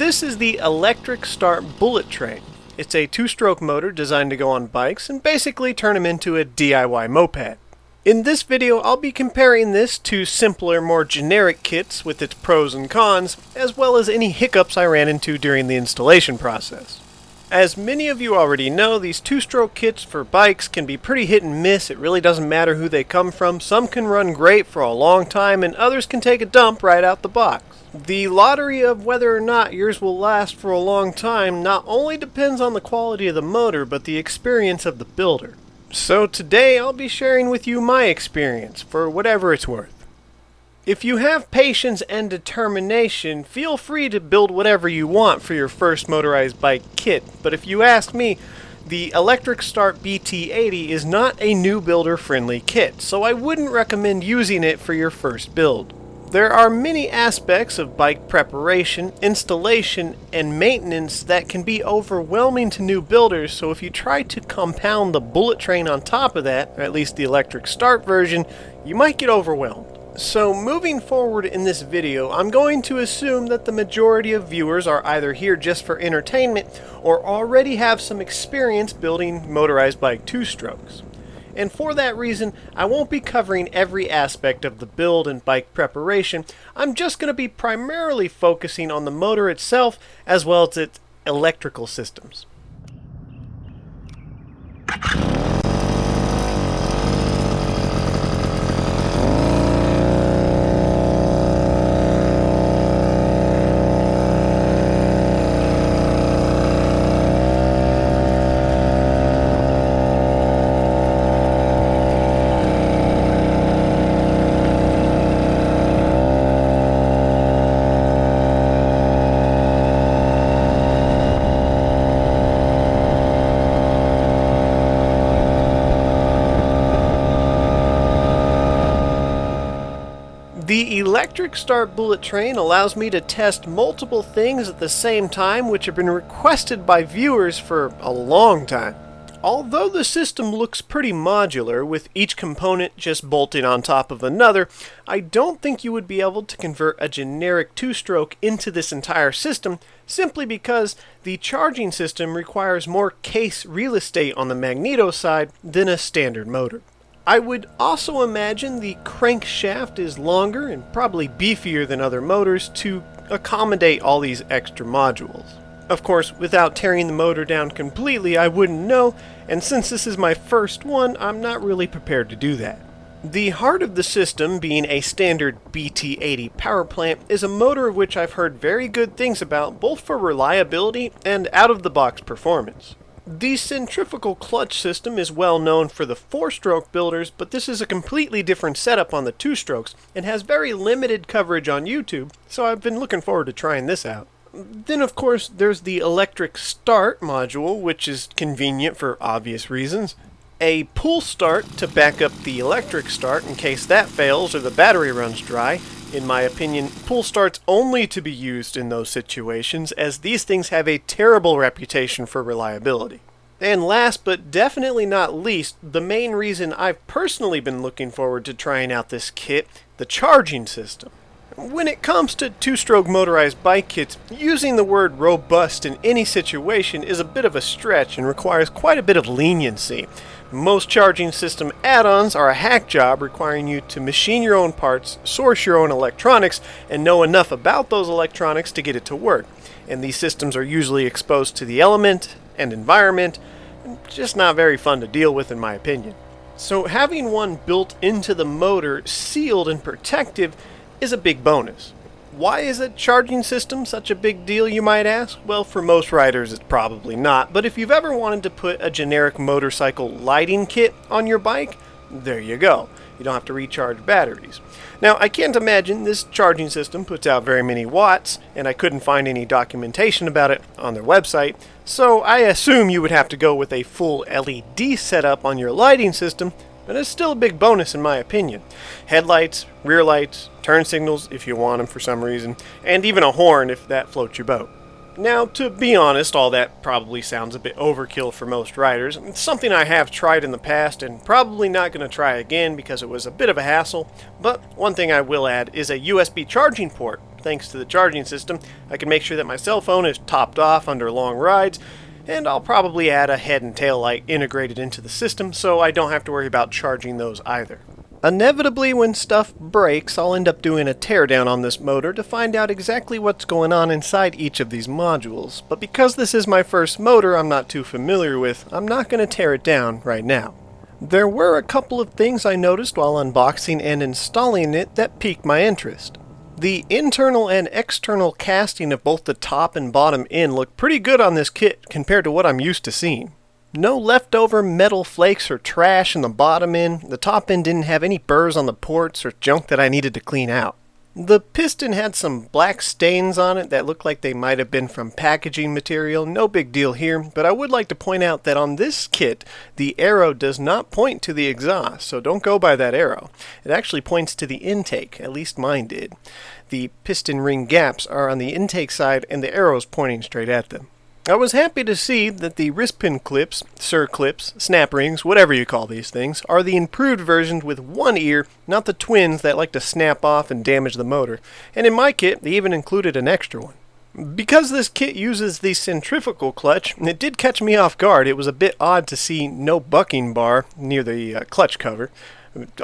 This is the Electric Start Bullet Train. It's a two-stroke motor designed to go on bikes and basically turn them into a DIY moped. In this video, I'll be comparing this to simpler, more generic kits with its pros and cons, as well as any hiccups I ran into during the installation process. As many of you already know, these two-stroke kits for bikes can be pretty hit and miss. It really doesn't matter who they come from. Some can run great for a long time, and others can take a dump right out the box. The lottery of whether or not yours will last for a long time not only depends on the quality of the motor, but the experience of the builder. So today I'll be sharing with you my experience, for whatever it's worth. If you have patience and determination, feel free to build whatever you want for your first motorized bike kit, but if you ask me, the Electric Start BT80 is not a new builder friendly kit, so I wouldn't recommend using it for your first build. There are many aspects of bike preparation, installation, and maintenance that can be overwhelming to new builders, so if you try to compound the bullet train on top of that, or at least the Electric Start version, you might get overwhelmed. So moving forward in this video, I'm going to assume that the majority of viewers are either here just for entertainment or already have some experience building motorized bike two-strokes. And for that reason, I won't be covering every aspect of the build and bike preparation. I'm just going to be primarily focusing on the motor itself as well as its electrical systems. The Electric Start Bullet Train allows me to test multiple things at the same time, which have been requested by viewers for a long time. Although the system looks pretty modular, with each component just bolting on top of another, I don't think you would be able to convert a generic two-stroke into this entire system, simply because the charging system requires more case real estate on the magneto side than a standard motor. I would also imagine the crankshaft is longer and probably beefier than other motors to accommodate all these extra modules. Of course, without tearing the motor down completely, I wouldn't know, and since this is my first one, I'm not really prepared to do that. The heart of the system, being a standard BT80 power plant, is a motor of which I've heard very good things about, both for reliability and out-of-the-box performance. The centrifugal clutch system is well known for the four-stroke builders, but this is a completely different setup on the two-strokes and has very limited coverage on YouTube, so I've been looking forward to trying this out. Then of course there's the Electric Start module, which is convenient for obvious reasons. A pull start to back up the electric start in case that fails or the battery runs dry. In my opinion, pull starts only to be used in those situations, as these things have a terrible reputation for reliability. And last but definitely not least, the main reason I've personally been looking forward to trying out this kit, the charging system. When it comes to two-stroke motorized bike kits, using the word robust in any situation is a bit of a stretch and requires quite a bit of leniency. Most charging system add-ons are a hack job requiring you to machine your own parts, source your own electronics, and know enough about those electronics to get it to work. And these systems are usually exposed to the element and environment, just not very fun to deal with in my opinion. So having one built into the motor, sealed and protective, is a big bonus. Why is a charging system such a big deal, you might ask? Well, for most riders it's probably not, but if you've ever wanted to put a generic motorcycle lighting kit on your bike, there you go. You don't have to recharge batteries. Now, I can't imagine this charging system puts out very many watts, and I couldn't find any documentation about it on their website, so I assume you would have to go with a full LED setup on your lighting system, but it's still a big bonus in my opinion. Headlights, rear lights, turn signals if you want them for some reason, and even a horn if that floats your boat. Now, to be honest, all that probably sounds a bit overkill for most riders. It's something I have tried in the past and probably not going to try again because it was a bit of a hassle. But one thing I will add is a USB charging port. thanks to the charging system. I can make sure that my cell phone is topped off under long rides, and I'll probably add a head and tail light integrated into the system so I don't have to worry about charging those either. Inevitably, when stuff breaks, I'll end up doing a teardown on this motor to find out exactly what's going on inside each of these modules. But because this is my first motor I'm not too familiar with, I'm not going to tear it down right now. There were a couple of things I noticed while unboxing and installing it that piqued my interest. The internal and external casting of both the top and bottom end look pretty good on this kit compared to what I'm used to seeing. No leftover metal flakes or trash in the bottom end. The top end didn't have any burrs on the ports or junk that I needed to clean out. The piston had some black stains on it that looked like they might have been from packaging material. No big deal here, but I would like to point out that on this kit, the arrow does not point to the exhaust, so don't go by that arrow. It actually points to the intake, at least mine did. The piston ring gaps are on the intake side and the arrow is pointing straight at them. I was happy to see that the wrist pin clips, circlips, snap rings, whatever you call these things, are the improved versions with one ear, not the twins that like to snap off and damage the motor. And in my kit, they even included an extra one. Because this kit uses the centrifugal clutch, it did catch me off guard. It was a bit odd to see no bucking bar near the clutch cover.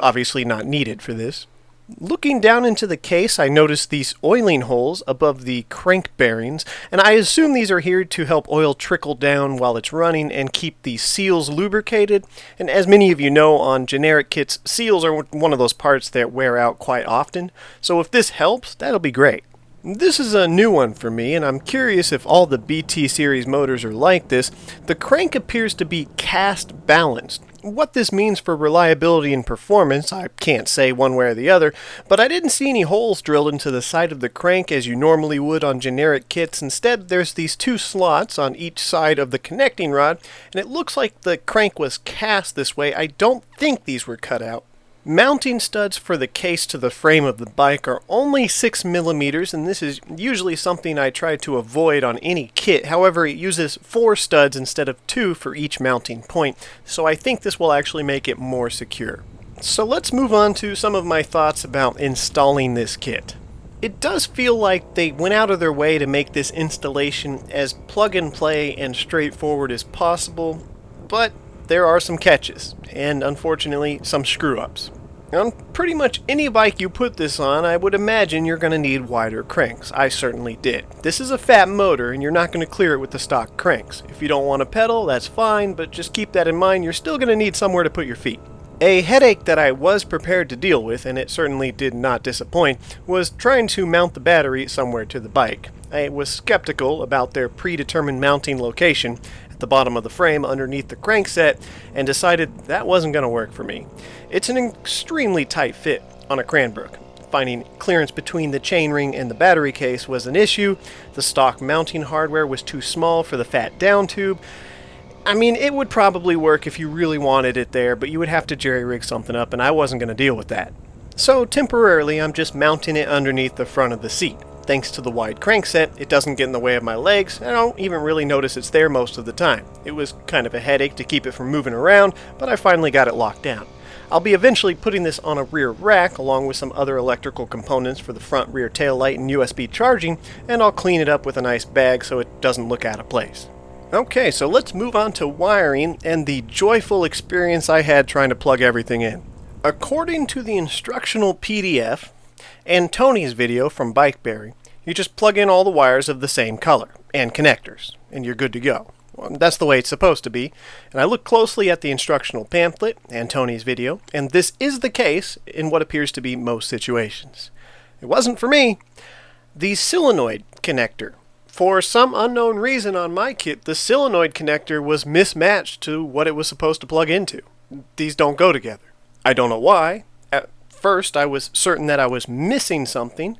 Obviously not needed for this. Looking down into the case, I noticed these oiling holes above the crank bearings, and I assume these are here to help oil trickle down while it's running and keep the seals lubricated. And as many of you know, on generic kits, seals are one of those parts that wear out quite often, so if this helps, that'll be great. This is a new one for me, and I'm curious if all the BT series motors are like this. The crank appears to be cast balanced. What this means for reliability and performance, I can't say one way or the other, but I didn't see any holes drilled into the side of the crank as you normally would on generic kits. Instead, there's these two slots on each side of the connecting rod, and it looks like the crank was cast this way. I don't think these were cut out. Mounting studs for the case to the frame of the bike are only 6 millimeters, and this is usually something I try to avoid on any kit. However, it uses 4 studs instead of 2 for each mounting point, so I think this will actually make it more secure. So let's move on to some of my thoughts about installing this kit. It does feel like they went out of their way to make this installation as plug and play and straightforward as possible, but there are some catches, and unfortunately some screw-ups. On pretty much any bike you put this on, I would imagine you're going to need wider cranks. I certainly did. This is a fat motor, and you're not going to clear it with the stock cranks. If you don't want to pedal, that's fine, but just keep that in mind. You're still going to need somewhere to put your feet. A headache that I was prepared to deal with, and it certainly did not disappoint, was trying to mount the battery somewhere to the bike. I was skeptical about their predetermined mounting location at the bottom of the frame underneath the crankset and decided that wasn't going to work for me. It's an extremely tight fit on a Cranbrook. Finding clearance between the chainring and the battery case was an issue. The stock mounting hardware was too small for the fat down tube. I mean, it would probably work if you really wanted it there, but you would have to jerry-rig something up, and I wasn't going to deal with that. So temporarily, I'm just mounting it underneath the front of the seat. Thanks to the wide crankset, it doesn't get in the way of my legs, and I don't even really notice it's there most of the time. It was kind of a headache to keep it from moving around, but I finally got it locked down. I'll be eventually putting this on a rear rack along with some other electrical components for the front rear tail light and USB charging, and I'll clean it up with a nice bag so it doesn't look out of place. Okay, so let's move on to wiring and the joyful experience I had trying to plug everything in. According to the instructional PDF and Tony's video from BikeBerry, you just plug in all the wires of the same color and connectors, and you're good to go. Well, that's the way it's supposed to be, and I looked closely at the instructional pamphlet and Tony's video, and this is the case in what appears to be most situations. It wasn't for me. The solenoid connector. For some unknown reason on my kit, the solenoid connector was mismatched to what it was supposed to plug into. These don't go together. I don't know why. At first, I was certain that I was missing something,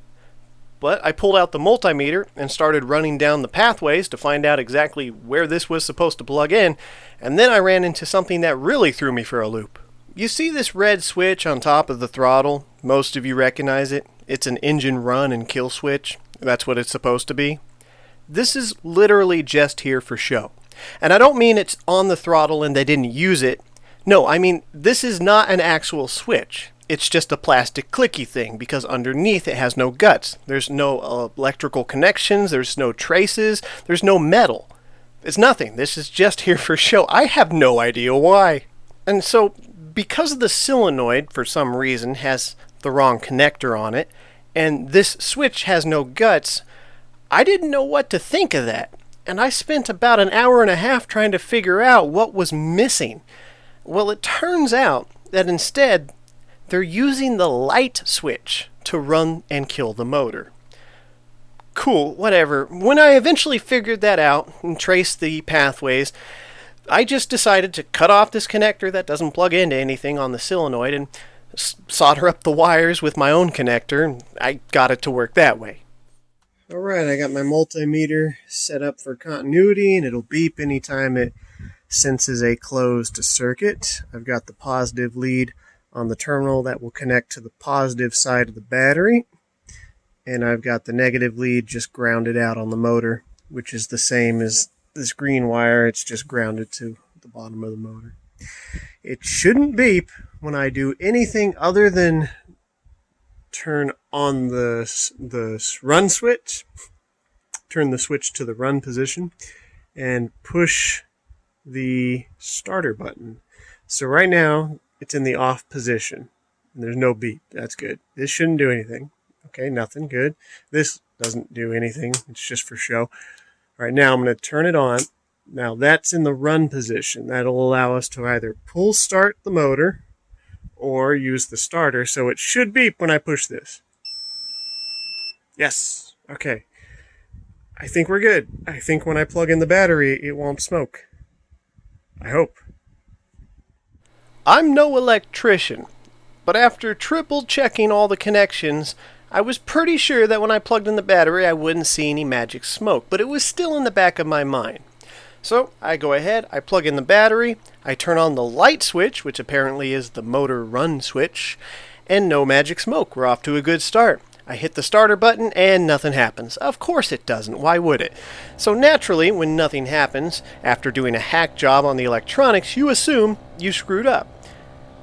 but I pulled out the multimeter and started running down the pathways to find out exactly where this was supposed to plug in, and then I ran into something that really threw me for a loop. You see this red switch on top of the throttle? Most of you recognize it. It's an engine run and kill switch. That's what it's supposed to be. This is literally just here for show. And I don't mean it's on the throttle and they didn't use it. No, I mean this is not an actual switch. it's just a plastic clicky thing because underneath it has no guts. There's no electrical connections, there's no traces, there's no metal. It's nothing. This is just here for show. I have no idea why. And so, because the solenoid, for some reason, has the wrong connector on it, and this switch has no guts, I didn't know what to think of that. And I spent about an hour and a half trying to figure out what was missing. Well, it turns out that instead, they're using the light switch to run and kill the motor. Cool, whatever. When I eventually figured that out and traced the pathways, I just decided to cut off this connector that doesn't plug into anything on the solenoid and solder up the wires with my own connector, and I got it to work that way. Alright, I got my multimeter set up for continuity, and it'll beep anytime it senses a closed circuit. I've got the positive lead on the terminal that will connect to the positive side of the battery, and I've got the negative lead just grounded out on the motor, which is the same as this green wire. It's just grounded to the bottom of the motor. It shouldn't beep when I do anything other than turn on the run switch, turn the switch to the run position, and push the starter button. So right now it's in the off position and there's no beep. That's good. This shouldn't do anything. Okay, nothing. Good. This doesn't do anything. It's just for show. Right now I'm going to turn it on. Now that's in the run position. That'll allow us to either pull start the motor or use the starter, so it should beep when I push this. Yes. Okay. I think we're good. I think when I plug in the battery, it won't smoke. I hope. I'm no electrician, but after triple checking all the connections, I was pretty sure that when I plugged in the battery, I wouldn't see any magic smoke, but it was still in the back of my mind. So I go ahead, I plug in the battery, I turn on the light switch, which apparently is the motor run switch, and no magic smoke. We're off to a good start. I hit the starter button and nothing happens. Of course it doesn't. Why would it? So naturally, when nothing happens, after doing a hack job on the electronics, you assume you screwed up.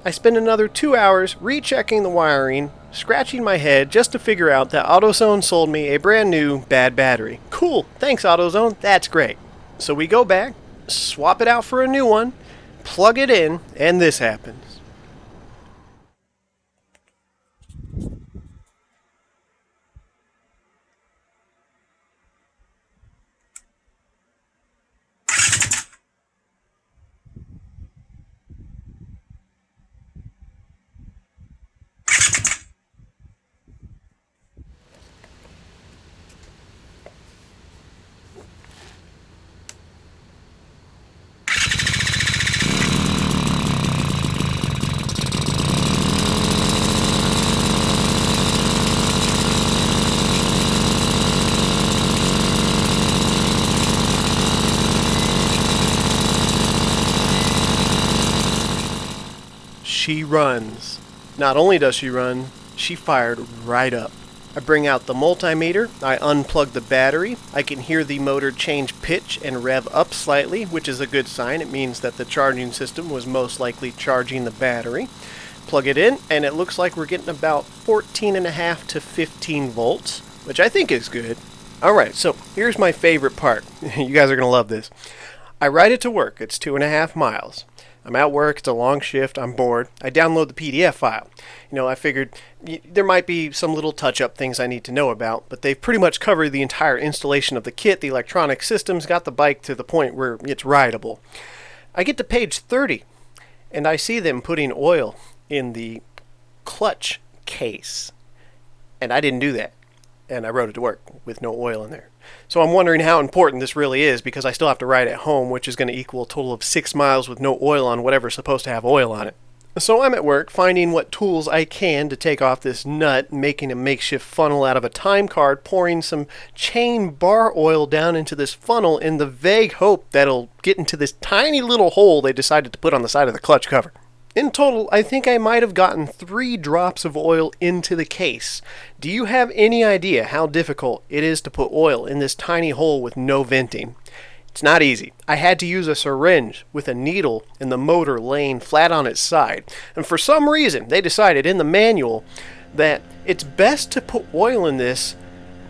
I spend another 2 hours rechecking the wiring, scratching my head just to figure out that AutoZone sold me a brand new bad battery. Cool, thanks AutoZone, that's great. So we go back, swap it out for a new one, plug it in, and this happens. She runs. Not only does she run, she fired right up. I bring out the multimeter, I unplug the battery, I can hear the motor change pitch and rev up slightly, which is a good sign. It means that the charging system was most likely charging the battery. Plug it in, and it looks like we're getting about 14.5 to 15 volts, which I think is good. Alright, so here's my favorite part. You guys are going to love this. I ride it to work. It's 2.5 miles. I'm at work, it's a long shift, I'm bored. I download the PDF file. I figured there might be some little touch-up things I need to know about, but they've pretty much covered the entire installation of the kit, the electronic systems, got the bike to the point where it's rideable. I get to page 30, and I see them putting oil in the clutch case. And I didn't do that. And I rode it to work with no oil in there. So I'm wondering how important this really is, because I still have to ride it home, which is going to equal a total of 6 miles with no oil on whatever's supposed to have oil on it. So I'm at work finding what tools I can to take off this nut, making a makeshift funnel out of a time card, pouring some chain bar oil down into this funnel in the vague hope that it'll get into this tiny little hole they decided to put on the side of the clutch cover. In total, I think I might have gotten 3 drops of oil into the case. Do you have any idea how difficult it is to put oil in this tiny hole with no venting? It's not easy. I had to use a syringe with a needle and the motor laying flat on its side. And for some reason, they decided in the manual that it's best to put oil in this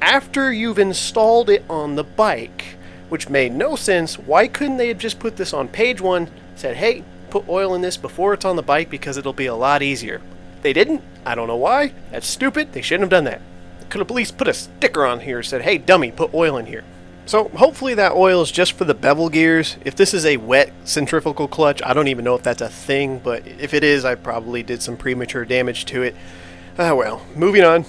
after you've installed it on the bike, which made no sense. Why couldn't they have just put this on page 1, said, hey, put oil in this before it's on the bike because it'll be a lot easier. They didn't. I don't know why. That's stupid. They shouldn't have done that. They could have at least put a sticker on here that said, hey, dummy, put oil in here. So hopefully that oil is just for the bevel gears. If this is a wet centrifugal clutch, I don't even know if that's a thing, but if it is, I probably did some premature damage to it. Well, moving on.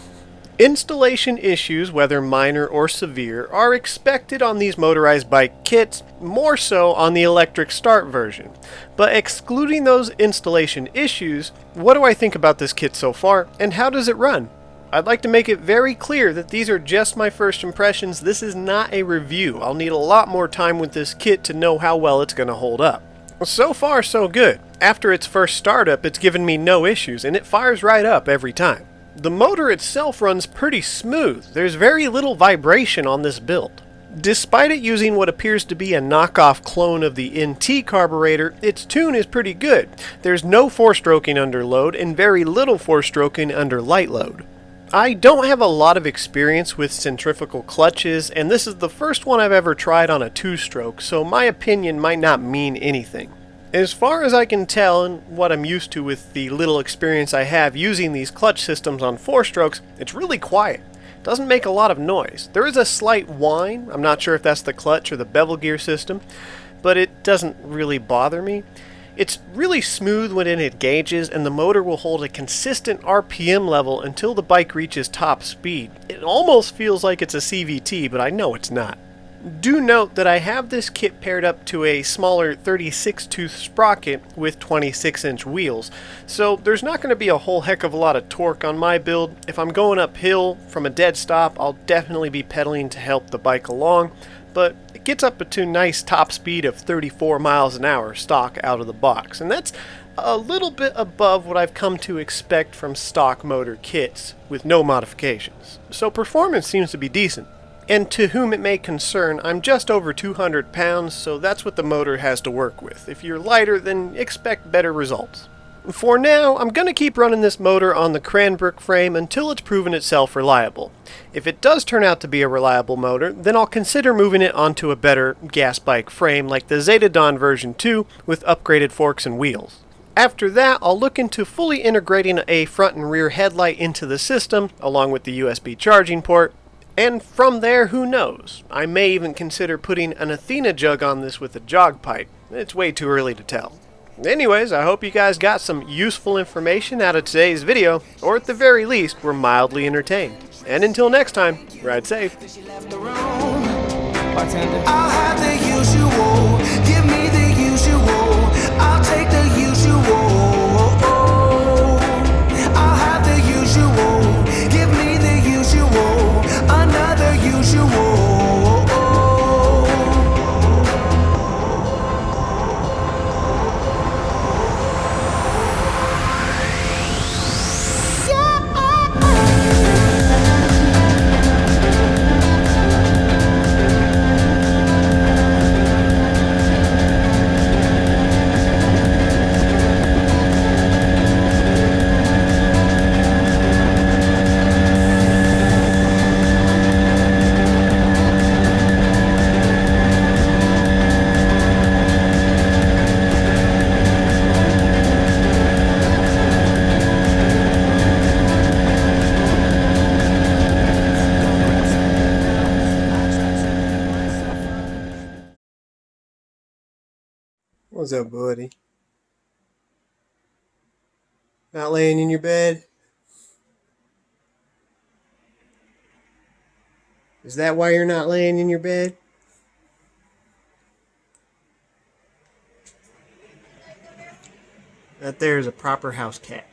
Installation issues, whether minor or severe, are expected on these motorized bike kits, more so on the electric start version. But excluding those installation issues, what do I think about this kit so far, and how does it run? I'd like to make it very clear that these are just my first impressions. This is not a review. I'll need a lot more time with this kit to know how well it's going to hold up. So far, so good. After its first startup, it's given me no issues, and it fires right up every time. The motor itself runs pretty smooth. There's very little vibration on this build. Despite it using what appears to be a knockoff clone of the NT carburetor, its tune is pretty good. There's no four-stroking under load and very little four-stroking under light load. I don't have a lot of experience with centrifugal clutches, and this is the first one I've ever tried on a two-stroke, so my opinion might not mean anything. As far as I can tell, and what I'm used to with the little experience I have using these clutch systems on four-strokes, it's really quiet. It doesn't make a lot of noise. There is a slight whine. I'm not sure if that's the clutch or the bevel gear system, but it doesn't really bother me. It's really smooth when it engages, and the motor will hold a consistent RPM level until the bike reaches top speed. It almost feels like it's a CVT, but I know it's not. Do note that I have this kit paired up to a smaller 36-tooth sprocket with 26-inch wheels, so there's not going to be a whole heck of a lot of torque on my build. If I'm going uphill from a dead stop, I'll definitely be pedaling to help the bike along, but it gets up to a nice top speed of 34 miles an hour stock out of the box, and that's a little bit above what I've come to expect from stock motor kits with no modifications. So performance seems to be decent. And to whom it may concern, I'm just over 200 pounds, so that's what the motor has to work with. If you're lighter, then expect better results. For now, I'm going to keep running this motor on the Cranbrook frame until it's proven itself reliable. If it does turn out to be a reliable motor, then I'll consider moving it onto a better gas bike frame like the Zetadon version 2 with upgraded forks and wheels. After that, I'll look into fully integrating a front and rear headlight into the system, along with the USB charging port. And from there, who knows? I may even consider putting an Athena jug on this with a jog pipe. It's way too early to tell. Anyways, I hope you guys got some useful information out of today's video, or at the very least, were mildly entertained. And until next time, ride safe. I'll have the usual, give me the usual, I'll take the usual. I'll have the usual, give me the usual, another usual. What's up, buddy? Not laying in your bed? Is that why you're not laying in your bed? That there is a proper house cat.